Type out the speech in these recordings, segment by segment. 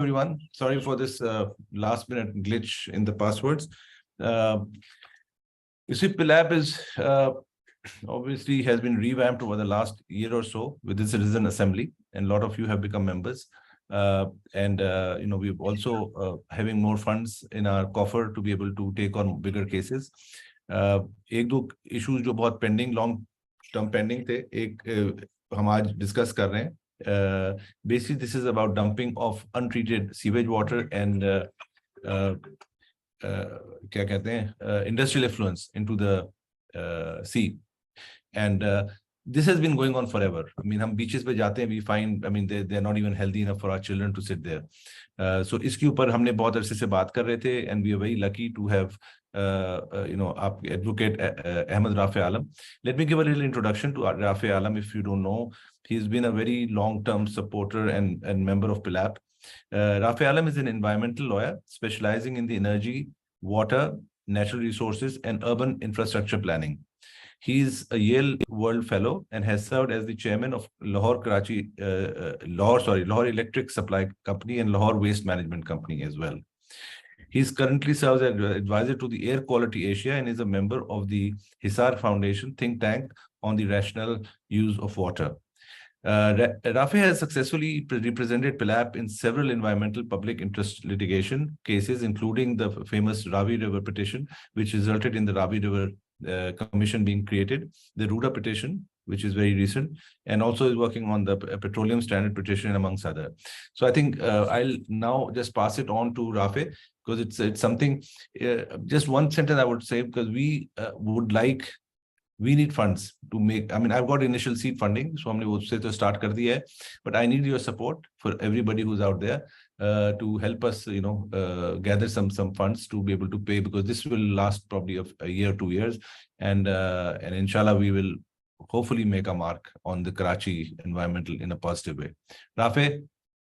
everyone. Sorry for this last-minute glitch in the passwords. You see, PILAP is obviously has been revamped over the last year or so with the Citizen Assembly, and a lot of you have become members. We're also having more funds in our coffer to be able to take on bigger cases. एक दो issues जो बहुत pending, long term pending थे, एक हम आज discuss कर रहे हैं. Basically, this is about dumping of untreated sewage water and क्या कहते हैं, industrial effluents into the sea. And this has been going on forever. I mean, हम beaches पे जाते हैं, we find, I mean, they're not even healthy enough for our children to sit there. So इसके ऊपर हमने बहुत अरसे से बात कर रहे थे, and we are very lucky to have Advocate Ahmad Rafay Alam. Let me give a little introduction to Rafay Alam. If you don't know, he's been a very long-term supporter and member of PILAP. Rafay Alam is an environmental lawyer specializing in the energy, water, natural resources, and urban infrastructure planning. He's a Yale World Fellow and has served as the chairman of Lahore Electric Supply Company and Lahore Waste Management Company as well. He's currently serves as advisor to the Air Quality Asia and is a member of the Hisar Foundation think tank on the rational use of water. Rafay has successfully represented PILAP in several environmental public interest litigation cases, including the famous Ravi River petition, which resulted in the Ravi River Commission being created, the Ruda petition, which is very recent, and also is working on the petroleum standard petition, amongst other. So I think I'll now just pass it on to Rafay, because it's something, just one sentence I would say, because we need funds to make, I mean, I've got initial seed funding, so हमने उससे तो start कर दिया है, but I need your support for everybody who's out there to help us, gather some funds to be able to pay, because this will last probably a year, 2 years, and inshallah we will hopefully make a mark on the Karachi environmental in a positive way. Rafay,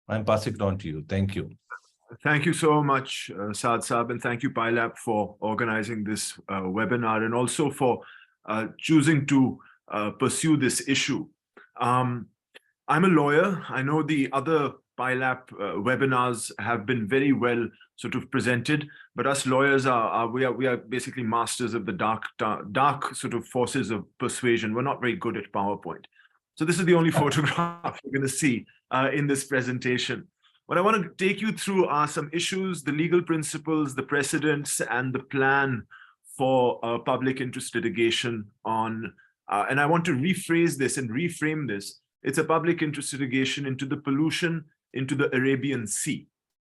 I'm passing it on to you. Thank you. Thank you so much, Saad Saab, and thank you, PILAP, for organizing this webinar, and also for choosing to pursue this issue. I'm a lawyer. I know the other PILAP webinars have been very well sort of presented, but us lawyers we are basically masters of the dark sort of forces of persuasion. We're not very good at PowerPoint. So this is the only photograph you're going to see in this presentation. What I want to take you through are some issues, the legal principles, the precedents, and the plan for public interest litigation on, and I want to rephrase this and reframe this. It's a public interest litigation into the pollution into the Arabian Sea.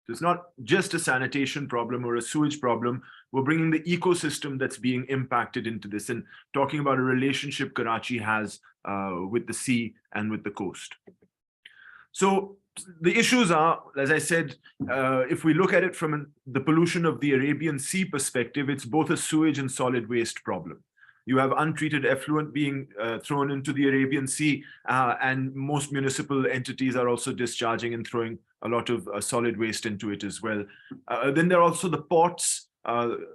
So it's not just a sanitation problem or a sewage problem. We're bringing the ecosystem that's being impacted into this and talking about a relationship Karachi has with the sea and with the coast. So the issues are, as I said, if we look at it from the pollution of the Arabian Sea perspective, it's both a sewage and solid waste problem. You have untreated effluent being thrown into the Arabian Sea, and most municipal entities are also discharging and throwing a lot of solid waste into it as well. Then there are also the ports, the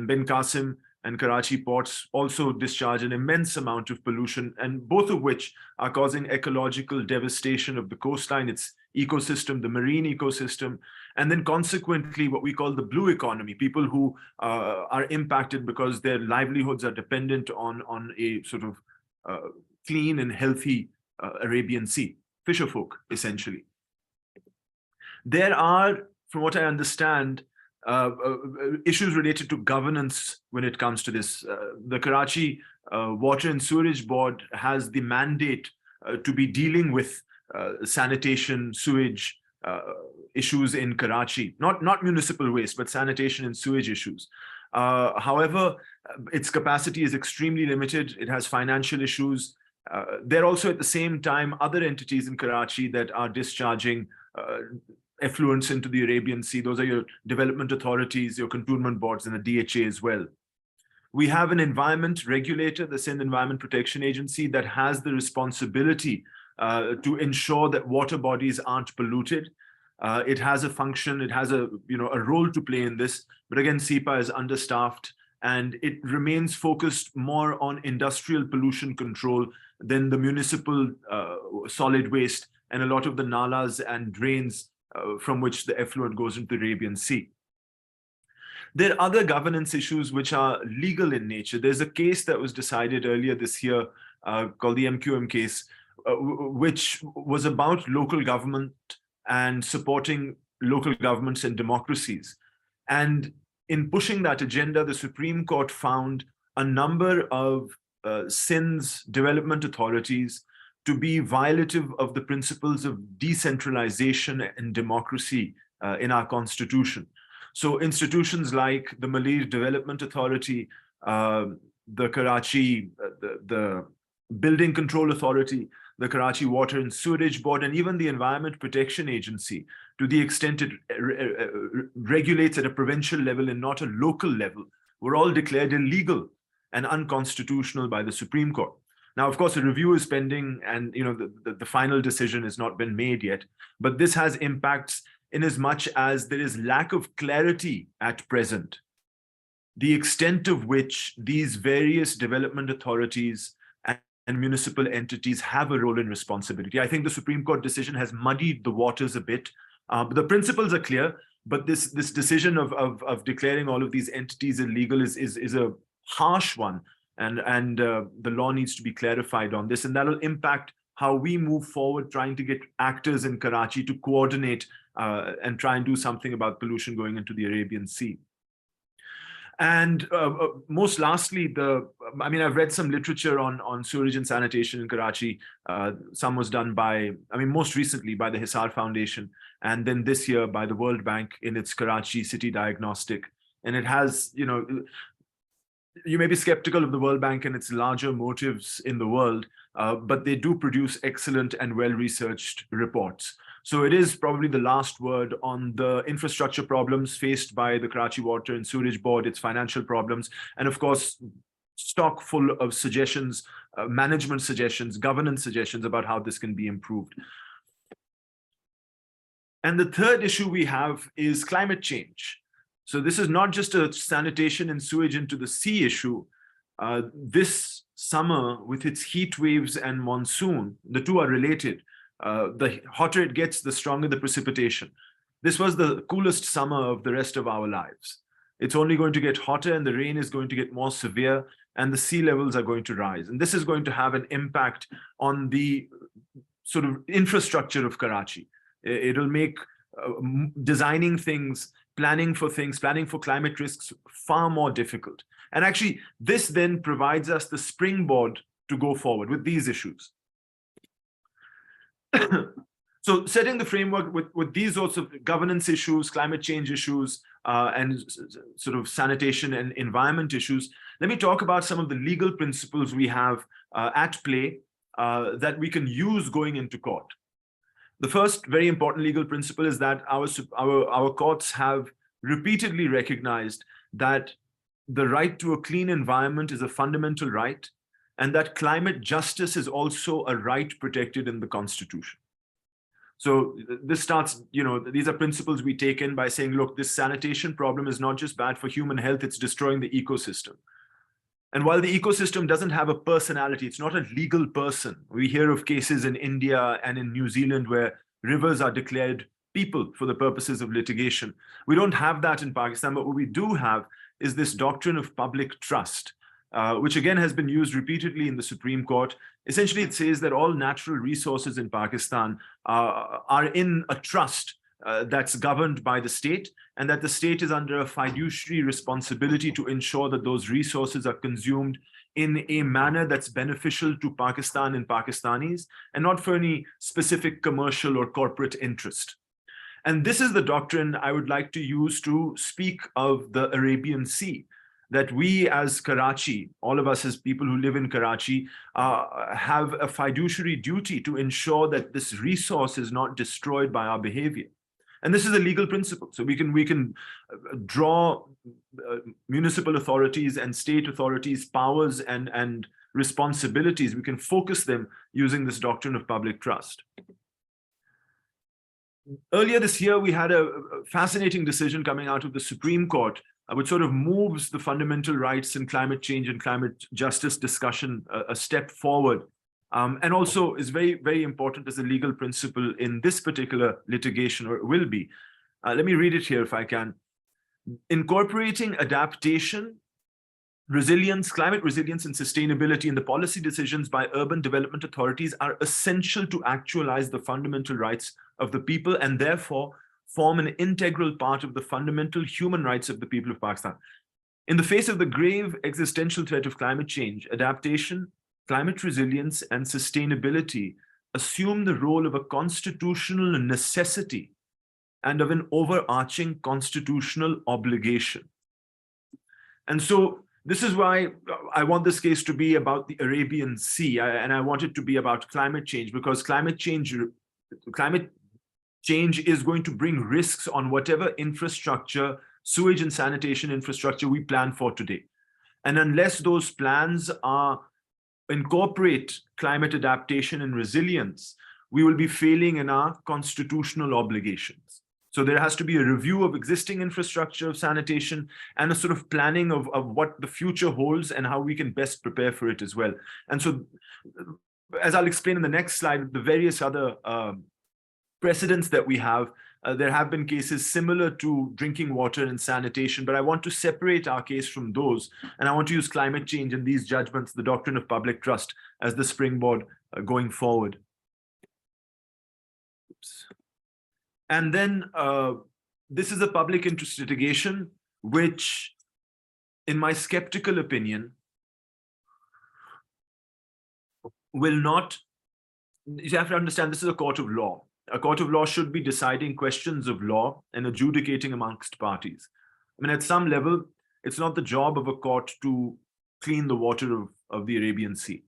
Bin Qasim and Karachi ports also discharge an immense amount of pollution, and both of which are causing ecological devastation of the coastline, its ecosystem, the marine ecosystem, and then consequently what we call the blue economy, people who are impacted because their livelihoods are dependent on a sort of clean and healthy Arabian Sea, fisherfolk, essentially. There are, from what I understand, issues related to governance when it comes to this. The Karachi Water and Sewerage Board has the mandate to be dealing with sanitation, sewage issues in Karachi, not municipal waste, but sanitation and sewage issues. However, its capacity is extremely limited. It has financial issues. There are also at the same time other entities in Karachi that are discharging effluents into the Arabian Sea. Those are your development authorities, your cantonment boards, and the DHA as well. We have an environment regulator, the Sindh Environment Protection Agency, that has the responsibility to ensure that water bodies aren't polluted. It has a function, it has a role to play in this, but again, SEPA is understaffed and it remains focused more on industrial pollution control than the municipal solid waste, and a lot of the nalas and drains from which the effluent goes into the Arabian Sea. There are other governance issues which are legal in nature. There's a case that was decided earlier this year called the MQM case, which was about local government and supporting local governments and democracies. And in pushing that agenda, the Supreme Court found a number of Sindh's development authorities to be violative of the principles of decentralization and democracy in our constitution. So institutions like the Malay Development Authority, the Karachi, the Building Control Authority, the Karachi Water and Sewerage Board, and even the Environment Protection Agency, to the extent it regulates at a provincial level and not a local level, were all declared illegal and unconstitutional by the Supreme Court. Now, of course, a review is pending, and the final decision has not been made yet, but this has impacts in as much as there is lack of clarity at present, the extent of which these various development authorities and municipal entities have a role and responsibility. I think the Supreme Court decision has muddied the waters a bit. The principles are clear, but this decision of declaring all of these entities illegal is a harsh one, and the law needs to be clarified on this, and that will impact how we move forward trying to get actors in Karachi to coordinate and try and do something about pollution going into the Arabian Sea. And most lastly, I've read some literature on sewerage and sanitation in Karachi. Some was done by, most recently by the Hisar Foundation, and then this year by the World Bank in its Karachi City Diagnostic. And it has, you may be skeptical of the World Bank and its larger motives in the world, but they do produce excellent and well-researched reports. So it is probably the last word on the infrastructure problems faced by the Karachi Water and Sewerage Board, its financial problems, and of course, stock full of suggestions, management suggestions, governance suggestions about how this can be improved. And the third issue we have is climate change. So this is not just a sanitation and sewage into the sea issue. This summer, with its heat waves and monsoon, the two are related. The hotter it gets, the stronger the precipitation. This was the coolest summer of the rest of our lives. It's only going to get hotter, and the rain is going to get more severe, and the sea levels are going to rise. And this is going to have an impact on the sort of infrastructure of Karachi. It'll make designing things, planning for climate risks far more difficult. And actually, this then provides us the springboard to go forward with these issues. So setting the framework with these sorts of governance issues, climate change issues, and sort of sanitation and environment issues, let me talk about some of the legal principles we have at play that we can use going into court. The first very important legal principle is that our courts have repeatedly recognized that the right to a clean environment is a fundamental right, and that climate justice is also a right protected in the Constitution. So this starts, these are principles we take in by saying, look, this sanitation problem is not just bad for human health, it's destroying the ecosystem. And while the ecosystem doesn't have a personality, it's not a legal person. We hear of cases in India and in New Zealand where rivers are declared people for the purposes of litigation. We don't have that in Pakistan, but what we do have is this doctrine of public trust, which again has been used repeatedly in the Supreme Court. Essentially, it says that all natural resources in Pakistan are in a trust that's governed by the state, and that the state is under a fiduciary responsibility to ensure that those resources are consumed in a manner that's beneficial to Pakistan and Pakistanis, and not for any specific commercial or corporate interest. And this is the doctrine I would like to use to speak of the Arabian Sea, that we as Karachi, all of us as people who live in Karachi, have a fiduciary duty to ensure that this resource is not destroyed by our behavior. And this is a legal principle. So we can draw municipal authorities and state authorities' powers and responsibilities. We can focus them using this doctrine of public trust. Earlier this year, we had a fascinating decision coming out of the Supreme Court, which sort of moves the fundamental rights and climate change and climate justice discussion a step forward. And also is very, very important as a legal principle in this particular litigation, or will be. Let me read it here if I can. Incorporating adaptation, resilience, climate resilience and sustainability in the policy decisions by urban development authorities are essential to actualize the fundamental rights of the people, and therefore form an integral part of the fundamental human rights of the people of Pakistan. In the face of the grave existential threat of climate change, adaptation, climate resilience and sustainability assume the role of a constitutional necessity and of an overarching constitutional obligation. And so this is why I want this case to be about the Arabian Sea, and I want it to be about climate change, because climate change is going to bring risks on whatever infrastructure, sewage and sanitation infrastructure we plan for today. And unless those plans incorporate climate adaptation and resilience, we will be failing in our constitutional obligations. So there has to be a review of existing infrastructure of sanitation and a sort of planning of what the future holds and how we can best prepare for it as well. And so, as I'll explain in the next slide, the various other precedents that we have, there have been cases similar to drinking water and sanitation, but I want to separate our case from those. And I want to use climate change and these judgments, the doctrine of public trust, as the springboard going forward. Oops. And then this is a public interest litigation, which, in my skeptical opinion, will not, you have to understand, this is a court of law. A court of law should be deciding questions of law and adjudicating amongst parties. I mean, at some level, it's not the job of a court to clean the water of the Arabian Sea.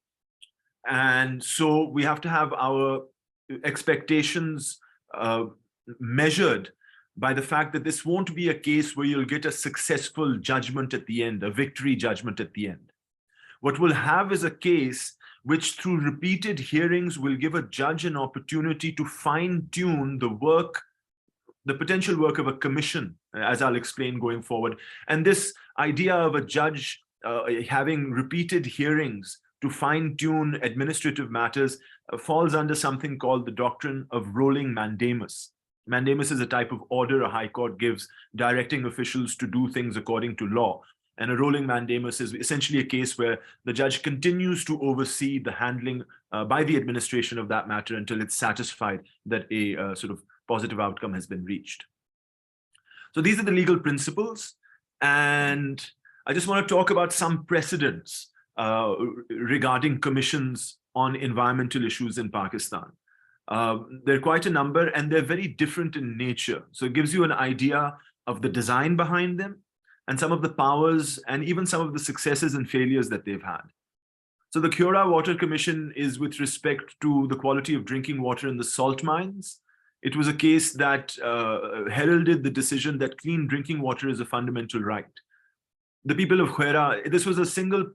And so we have to have our expectations measured by the fact that this won't be a case where you'll get a successful judgment at the end, a victory judgment at the end. What we'll have is a case which, through repeated hearings, will give a judge an opportunity to fine-tune the work, the potential work of a commission, as I'll explain going forward. And this idea of a judge having repeated hearings to fine-tune administrative matters falls under something called the doctrine of rolling mandamus. Mandamus is a type of order a high court gives directing officials to do things according to law. And a rolling mandamus is essentially a case where the judge continues to oversee the handling by the administration of that matter until it's satisfied that a sort of positive outcome has been reached. So these are the legal principles. And I just want to talk about some precedents regarding commissions on environmental issues in Pakistan. There are quite a number, and they're very different in nature. So it gives you an idea of the design behind them, and some of the powers, and even some of the successes and failures that they've had. So the Kura Water Commission is with respect to the quality of drinking water in the salt mines. It was a case that heralded the decision that clean drinking water is a fundamental right. The people of Khaira, this was a single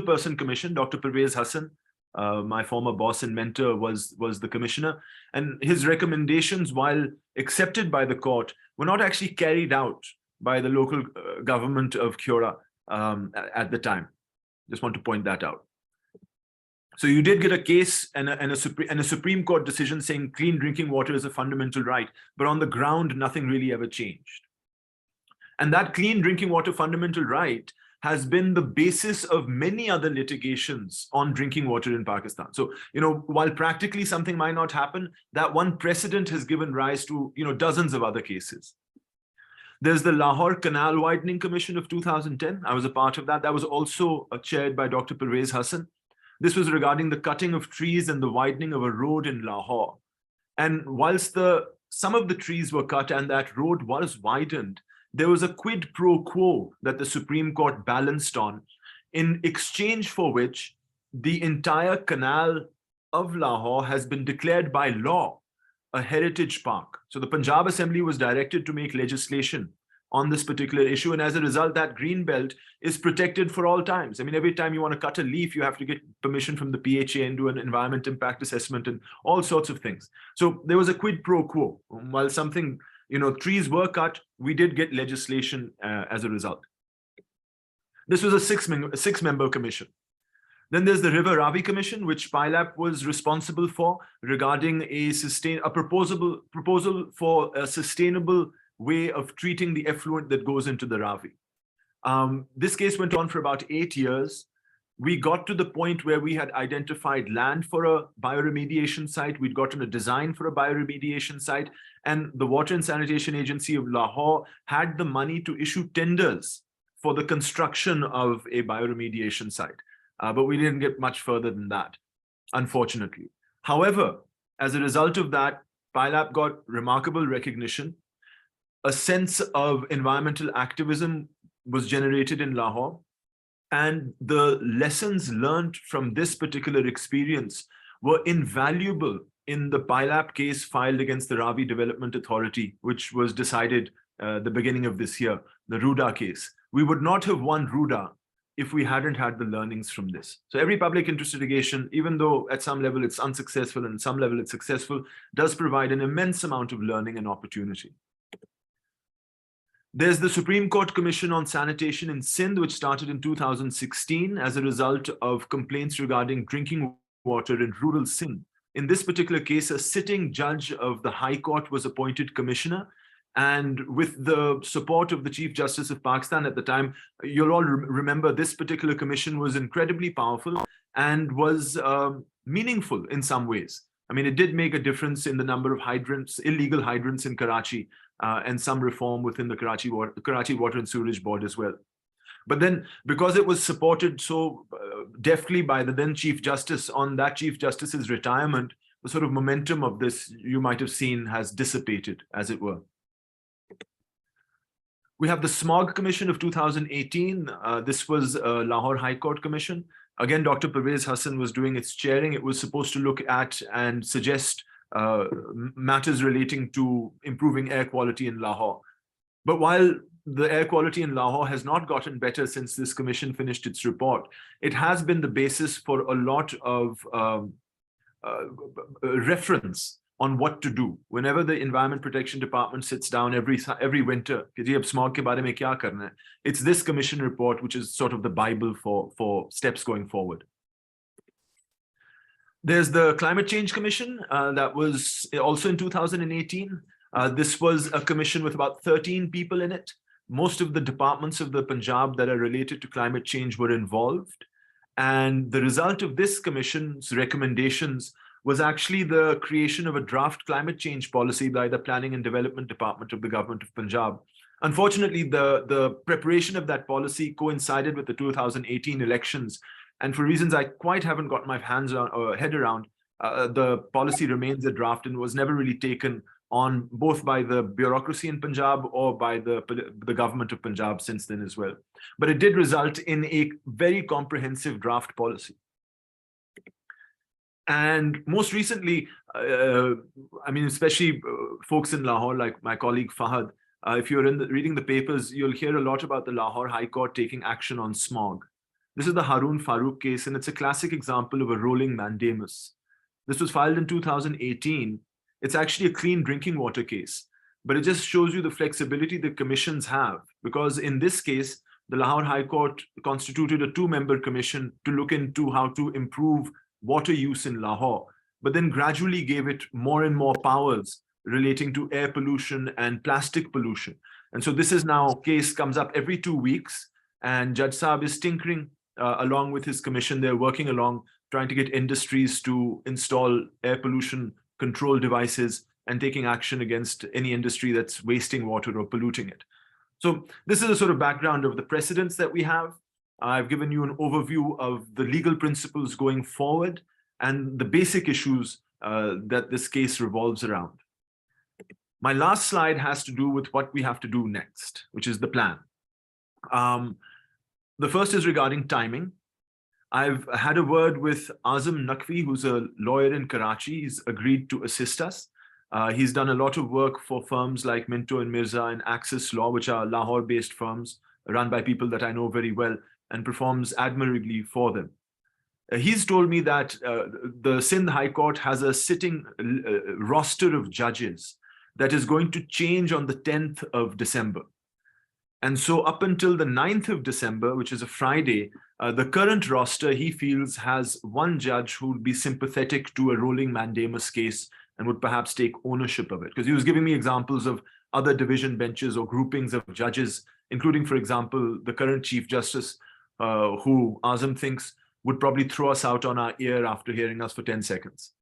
person commission. Dr. Pervez Hassan, my former boss and mentor, was the commissioner. And his recommendations, while accepted by the court, were not actually carried out by the local government of Kura at the time. Just want to point that out. So you did get a case and a Supreme Court decision saying clean drinking water is a fundamental right, but on the ground, nothing really ever changed. And that clean drinking water fundamental right has been the basis of many other litigations on drinking water in Pakistan. So, while practically something might not happen, that one precedent has given rise to, dozens of other cases. There's the Lahore Canal Widening Commission of 2010. I was a part of that. That was also chaired by Dr. Pervez Hassan. This was regarding the cutting of trees and the widening of a road in Lahore. And whilst some of the trees were cut and that road was widened, there was a quid pro quo that the Supreme Court balanced on, in exchange for which the entire canal of Lahore has been declared by law a heritage park. So the Punjab Assembly was directed to make legislation on this particular issue. And as a result, that green belt is protected for all times. I mean, every time you want to cut a leaf, you have to get permission from the PHA and do an environment impact assessment and all sorts of things. So there was a quid pro quo. While something, trees were cut, we did get legislation as a result. This was a six-member commission. Then there's the River Ravi Commission, which PILAP was responsible for, regarding a proposal for a sustainable way of treating the effluent that goes into the Ravi. This case went on for about 8 years. We got to the point where we had identified land for a bioremediation site. We'd gotten a design for a bioremediation site, and the Water and Sanitation Agency of Lahore had the money to issue tenders for the construction of a bioremediation site. But we didn't get much further than that, unfortunately. However, as a result of that, PILAP got remarkable recognition. A sense of environmental activism was generated in Lahore. And the lessons learned from this particular experience were invaluable in the PILAP case filed against the Ravi Development Authority, which was decided the beginning of this year, the Ruda case. We would not have won Ruda if we hadn't had the learnings from this. So every public interest litigation, even though at some level it's unsuccessful and at some level it's successful, does provide an immense amount of learning and opportunity. There's the Supreme Court Commission on Sanitation in Sindh, which started in 2016 as a result of complaints regarding drinking water in rural Sindh. In this particular case, a sitting judge of the High Court was appointed commissioner. And with the support of the Chief Justice of Pakistan at the time, you'll all remember this particular commission was incredibly powerful and was meaningful in some ways. I mean, it did make a difference in the number of hydrants, illegal hydrants in Karachi, and some reform within the Karachi Water and Sewerage Board as well. But then, because it was supported so deftly by the then Chief Justice, on that Chief Justice's retirement, the sort of momentum of this, you might have seen, has dissipated, as it were. We have the Smog Commission of 2018. This was a Lahore High Court Commission. Again, Dr. Pervez Hassan was doing its chairing. It was supposed to look at and suggest matters relating to improving air quality in Lahore. But while the air quality in Lahore has not gotten better since this commission finished its report, it has been the basis for a lot of reference on what to do. Whenever the Environment Protection Department sits down every winter, it's this commission report which is sort of the Bible for steps going forward. There's the Climate Change Commission that was also in 2018. This was a commission with about 13 people in it. Most of the departments of the Punjab that are related to climate change were involved. And the result of this commission's recommendations was actually the creation of a draft climate change policy by the Planning and Development Department of the Government of Punjab. Unfortunately, the preparation of that policy coincided with the 2018 elections. And for reasons I quite haven't got my hands on or head around, the policy remains a draft and was never really taken on both by the bureaucracy in Punjab or by the government of Punjab since then as well. But it did result in a very comprehensive draft policy. And most recently, I mean, especially folks in Lahore, like my colleague Fahad, if you're reading the papers, you'll hear a lot about the Lahore High Court taking action on smog. This is the Harun Farooq case, and it's a classic example of a rolling mandamus. This was filed in 2018. It's actually a clean drinking water case, but it just shows you the flexibility that commissions have, because in this case, the Lahore High Court constituted a 2-member commission to look into how to improve water use in Lahore, but then gradually gave it more and more powers relating to air pollution and plastic pollution. And so this is now a case comes up every 2 weeks, and Judge Saab is tinkering along with his commission. They're working along, trying to get industries to install air pollution control devices and taking action against any industry that's wasting water or polluting it. So this is a sort of background of the precedents that we have. I've given you an overview of the legal principles going forward and the basic issues that this case revolves around. My last slide has to do with what we have to do next, which is the plan. The first is regarding timing. I've had a word with Azam Naqvi, who's a lawyer in Karachi. He's agreed to assist us. He's done a lot of work for firms like Minto and Mirza and Access Law, which are Lahore-based firms run by people that I know very well, and performs admirably for them. He's told me that the Sindh High Court has a sitting roster of judges that is going to change on the 10th of December. And so up until the 9th of December, which is a Friday, the current roster, he feels, has one judge who would be sympathetic to a rolling mandamus case and would perhaps take ownership of it. Because he was giving me examples of other division benches or groupings of judges, including, for example, the current Chief Justice, who Azam thinks would probably throw us out on our ear after hearing us for 10 seconds.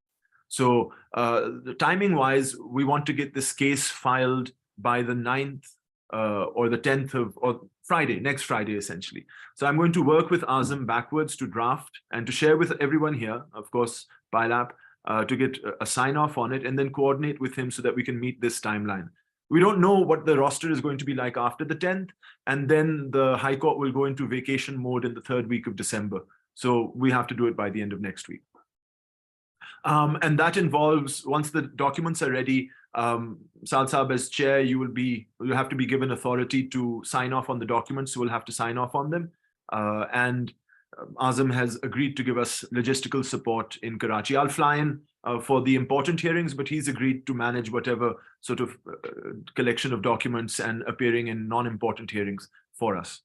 So the timing-wise, we want to get this case filed by the 9th or the 10th of, or Friday, next Friday, essentially. So I'm going to work with Azam backwards to draft and to share with everyone here, of course, PILAP, to get a sign-off on it and then coordinate with him so that we can meet this timeline. We don't know what the roster is going to be like after the 10th, and then the High Court will go into vacation mode in the 3rd week of December. So we have to do it by the end of next week. And that involves, once the documents are ready, Saad Saab, as chair, you'll have to be given authority to sign off on the documents, so we'll have to sign off on them. And Azam has agreed to give us logistical support in Karachi. I'll fly in for the important hearings, but he's agreed to manage whatever sort of collection of documents and appearing in non-important hearings for us.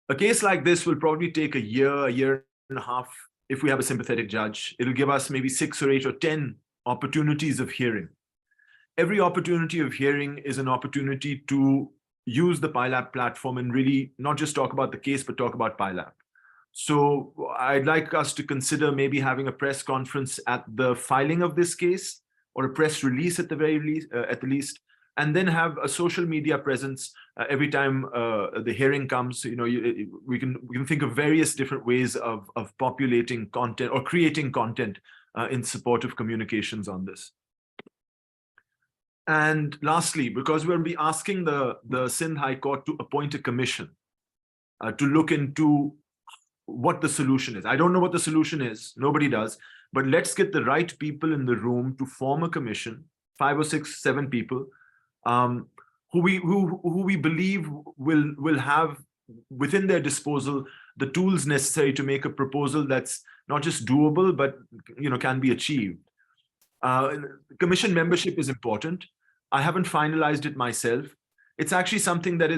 A case like this will probably take a year and a half if we have a sympathetic judge. It'll give us maybe 6 or 8 or 10 opportunities of hearing. Every opportunity of hearing is an opportunity to use the PILAP platform and really not just talk about the case, but talk about PILAP. So I'd like us to consider maybe having a press conference at the filing of this case, or a press release at the very least, and then have a social media presence every time the hearing comes. You know, we can think of various different ways of populating content or creating content in support of communications on this. And lastly, because we'll be asking the Sindh High Court to appoint a commission to look into what the solution is. I don't know what the solution is, nobody does, but let's get the right people in the room to form a commission, 5 or 6, 7 people, who we believe will have within their disposal the tools necessary to make a proposal that's not just doable, but can be achieved. Commission membership is important. I haven't finalized it myself. It's actually something that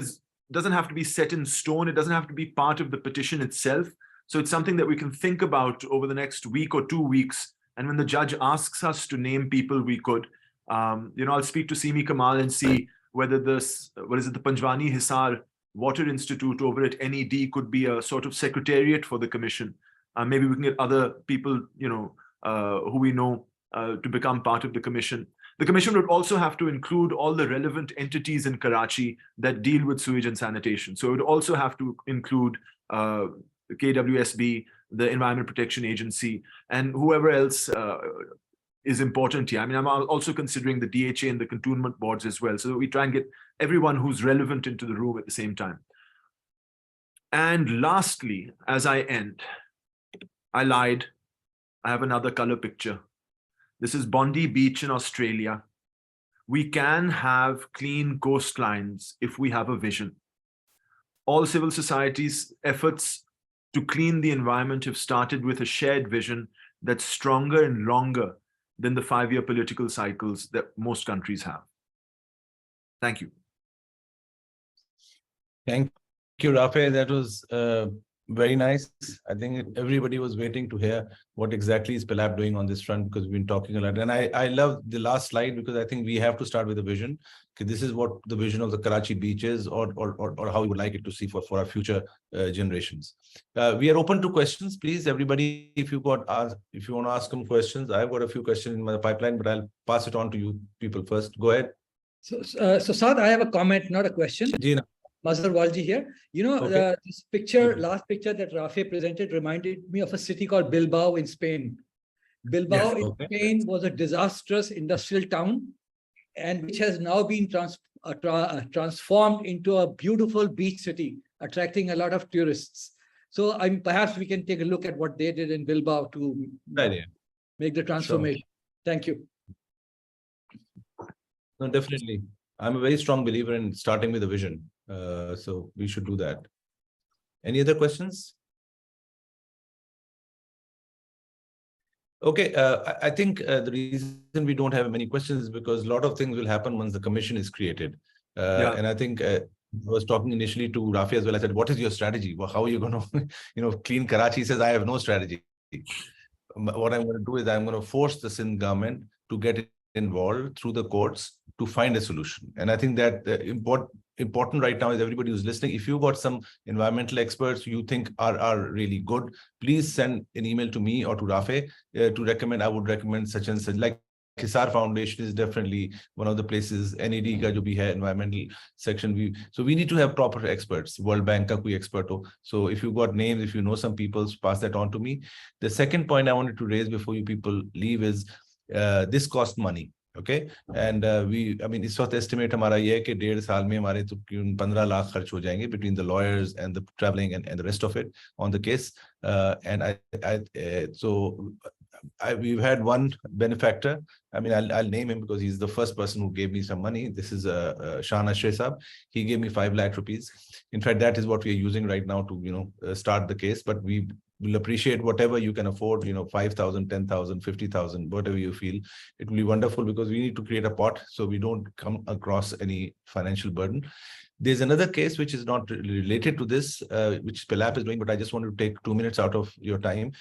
doesn't have to be set in stone. It doesn't have to be part of the petition itself. So it's something that we can think about over the next week or 2 weeks. And when the judge asks us to name people, we could. I'll speak to Simi Kamal and see whether the Panjwani Hisar Water Institute over at NED could be a sort of secretariat for the commission. Maybe we can get other people, who we know to become part of the commission. The commission would also have to include all the relevant entities in Karachi that deal with sewage and sanitation. So it would also have to include the KWSB, the Environment Protection Agency, and whoever else is important here. I mean, I'm also considering the DHA and the cantonment boards as well. So we try and get everyone who's relevant into the room at the same time. And lastly, as I end, I lied. I have another color picture. This is Bondi Beach in Australia. We can have clean coastlines if we have a vision. All civil society's efforts to clean the environment have started with a shared vision that's stronger and longer than the 5-year political cycles that most countries have. Thank you. Thank you, Rafay. That was very nice. I think everybody was waiting to hear what exactly is PILAP doing on this front, because we've been talking a lot. And I love the last slide, because I think we have to start with a vision. Okay, this is what the vision of the Karachi beach is, or how we would like it to see for our future generations. We are open to questions. Please, everybody, if you want to ask them questions, I've got a few questions in my pipeline, but I'll pass it on to you people first. Go ahead. So Saad, I have a comment, not a question. Gina. Mazhar Walji here. Okay. This picture, last picture that Rafay presented reminded me of a city called Bilbao in Spain. Bilbao in Spain was a disastrous industrial town, and which has now been transformed into a beautiful beach city, attracting a lot of tourists. So perhaps we can take a look at what they did in Bilbao to make the transformation. Sure. Thank you. No, definitely. I'm a very strong believer in starting with a vision. So we should do that. Any other questions? Okay, I think the reason we don't have many questions is because a lot of things will happen once the commission is created. And I think I was talking initially to Rafi as well. I said, what is your strategy? Well, how are you going to, clean Karachi? He says, I have no strategy. What I'm going to do is I'm going to force the Sindh government to get involved through the courts to find a solution. And I think that important right now is everybody who's listening, if you've got some environmental experts you think are really good, please send an email to me or to Rafe to recommend. I would recommend such and such. Like Hisar Foundation is definitely one of the places. NED ka jo bhi hai, environmental section. So we need to have proper experts. World Bank ka koi expert ho. So if you've got names, if you know some people, pass that on to me. The second point I wanted to raise before you people leave is this cost money. Okay, and इस वक्त estimate हमारा ये है कि 1.5 साल में हमारे तो 15 लाख खर्च हो जाएंगे between the lawyers and the traveling and the rest of it on the case. We've had one benefactor. I mean, I'll name him because he's the first person who gave me some money. This is Shan Ashray Saab. He gave me 5 lakh rupees. In fact, that is what we are using right now to start the case. But we will appreciate whatever you can afford. 5,000, 10,000, 50,000, whatever you feel. It will be wonderful because we need to create a pot so we don't come across any financial burden. There's another case which is not related to this, which PILAP is doing, but I just want to take 2 minutes out of your time.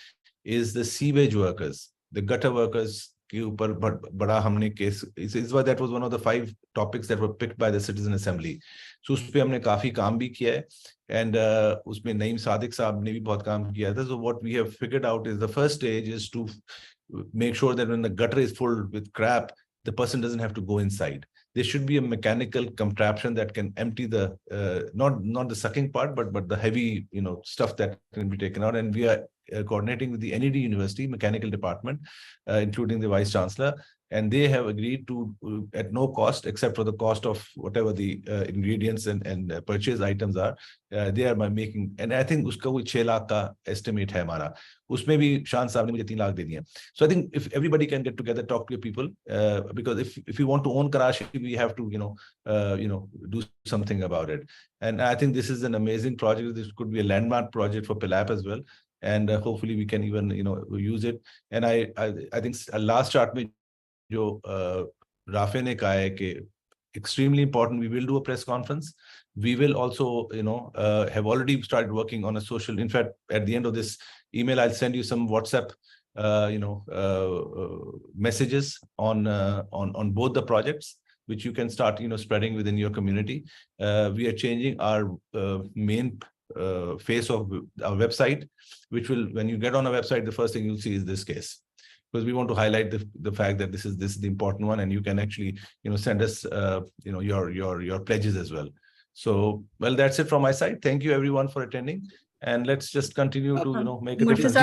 Is the sewage workers, the gutter workers के ऊपर बड़ा हमने case. That was one of the 5 topics that were picked by the Citizen Assembly. So उस पे हमने काफी काम भी किया है, and उसमें नईम सादिक साहब ने भी बहुत काम किया था. So what we have figured out is the first stage is to make sure that when the gutter is full with crap, the person doesn't have to go inside. There should be a mechanical contraption that can empty the not the sucking part, but the heavy stuff that can be taken out. And we are coordinating with the NED University mechanical department, including the vice chancellor, and they have agreed to at no cost except for the cost of whatever the ingredients and purchase items are. They are making, and I think uska wo 6 lakh ka estimate hai hamara. Usme bhi Shan sahab ne mujhe 3 lakh de diye. So I think if everybody can get together, talk to your people, because if you want to own Karachi, we have to do something about it. And I think this is an amazing project. This could be a landmark project for PILAP as well, and hopefully we can even use it. And I think last chart mein jo Rafe ne kaha hai ki extremely important, we will do a press conference. We will also have already started working on a social. In fact, at the end of this email, I'll send you some WhatsApp messages on both the projects, which you can start spreading within your community. We are changing our main face of our website, which will, when you get on a website, the first thing you'll see is this case, because we want to highlight the fact that this is the important one, and you can actually send us your pledges as well. So, well, that's it from my side. Thank you everyone for attending, and let's just continue to make a difference.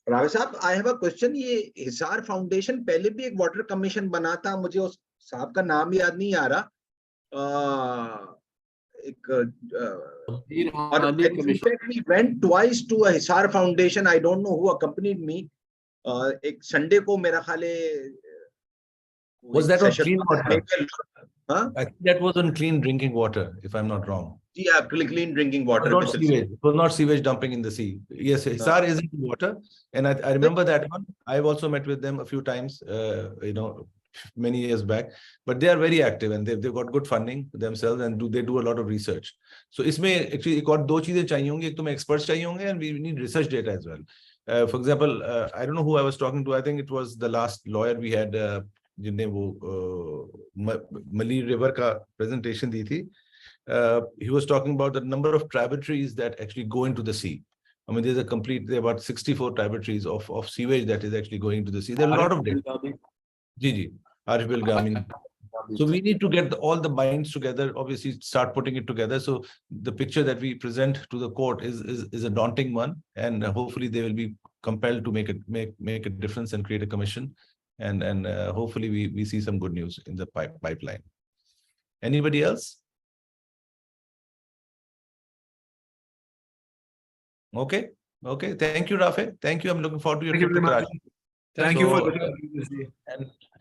रावे साहब, I have a question. ये Hisar foundation पहले भी एक water commission बना था, मुझे उस साहब का नाम याद नहीं आ रहा. We went twice to a Hisar Foundation. I don't know who accompanied me. एक संडे को मेरा ख्याल was that on clean water? I think that was on clean drinking water, if I'm not wrong. Yeah, clean drinking water. It was not sewage dumping in the sea. Yes, Hisar is in water, and I remember that one. I've also met with them a few times, many years back, but they are very active and they've got good funding themselves, and they do a lot of research. So इसमें actually एक और 2 चीजें चाहिए होंगी. एक तो experts चाहिए होंगे, and we need research data as well. For example, I don't know who I was talking to. I think it was the last lawyer we had, जिन्हें वो Mali River का presentation दी थी. He was talking about the number of tributaries that actually go into the sea. I mean, there are about 64 tributaries of sewage that is actually going into the sea. There are a lot of data. Arif Bilbao. So we need to get all the minds together, obviously start putting it together. So the picture that we present to the court is a daunting one, and hopefully they will be compelled to make a difference and create a commission. And hopefully we see some good news in the pipeline. Anybody else? Okay. Thank you, Rafe. Thank you. I'm looking forward to your trip to Karachi. Thank you for this day.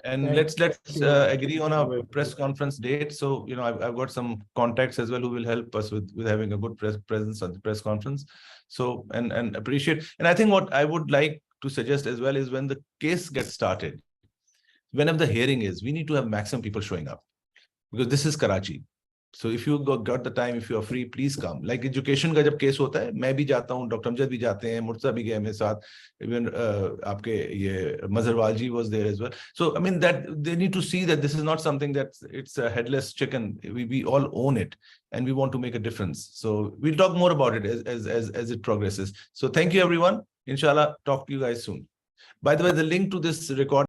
And let's agree on a press conference date. So I've got some contacts as well who will help us with having a good presence on the press conference. So, and appreciate. And I think what I would like to suggest as well is when the case gets started, whenever the hearing is, we need to have maximum people showing up, because this is Karachi. So if you got the time, if you are free, please come. Like education का जब case होता है, मैं भी जाता हूँ, Dr. Amjad भी जाते हैं, मुर्तजा भी गए मेरे साथ, even आपके ये Mazharwal ji was there as well. So I mean that they need to see that this is not something that it's a headless chicken. We all own it, and we want to make a difference. So we'll talk more about it as it progresses. So thank you everyone. Inshallah, talk to you guys soon. By the way, the link to this recording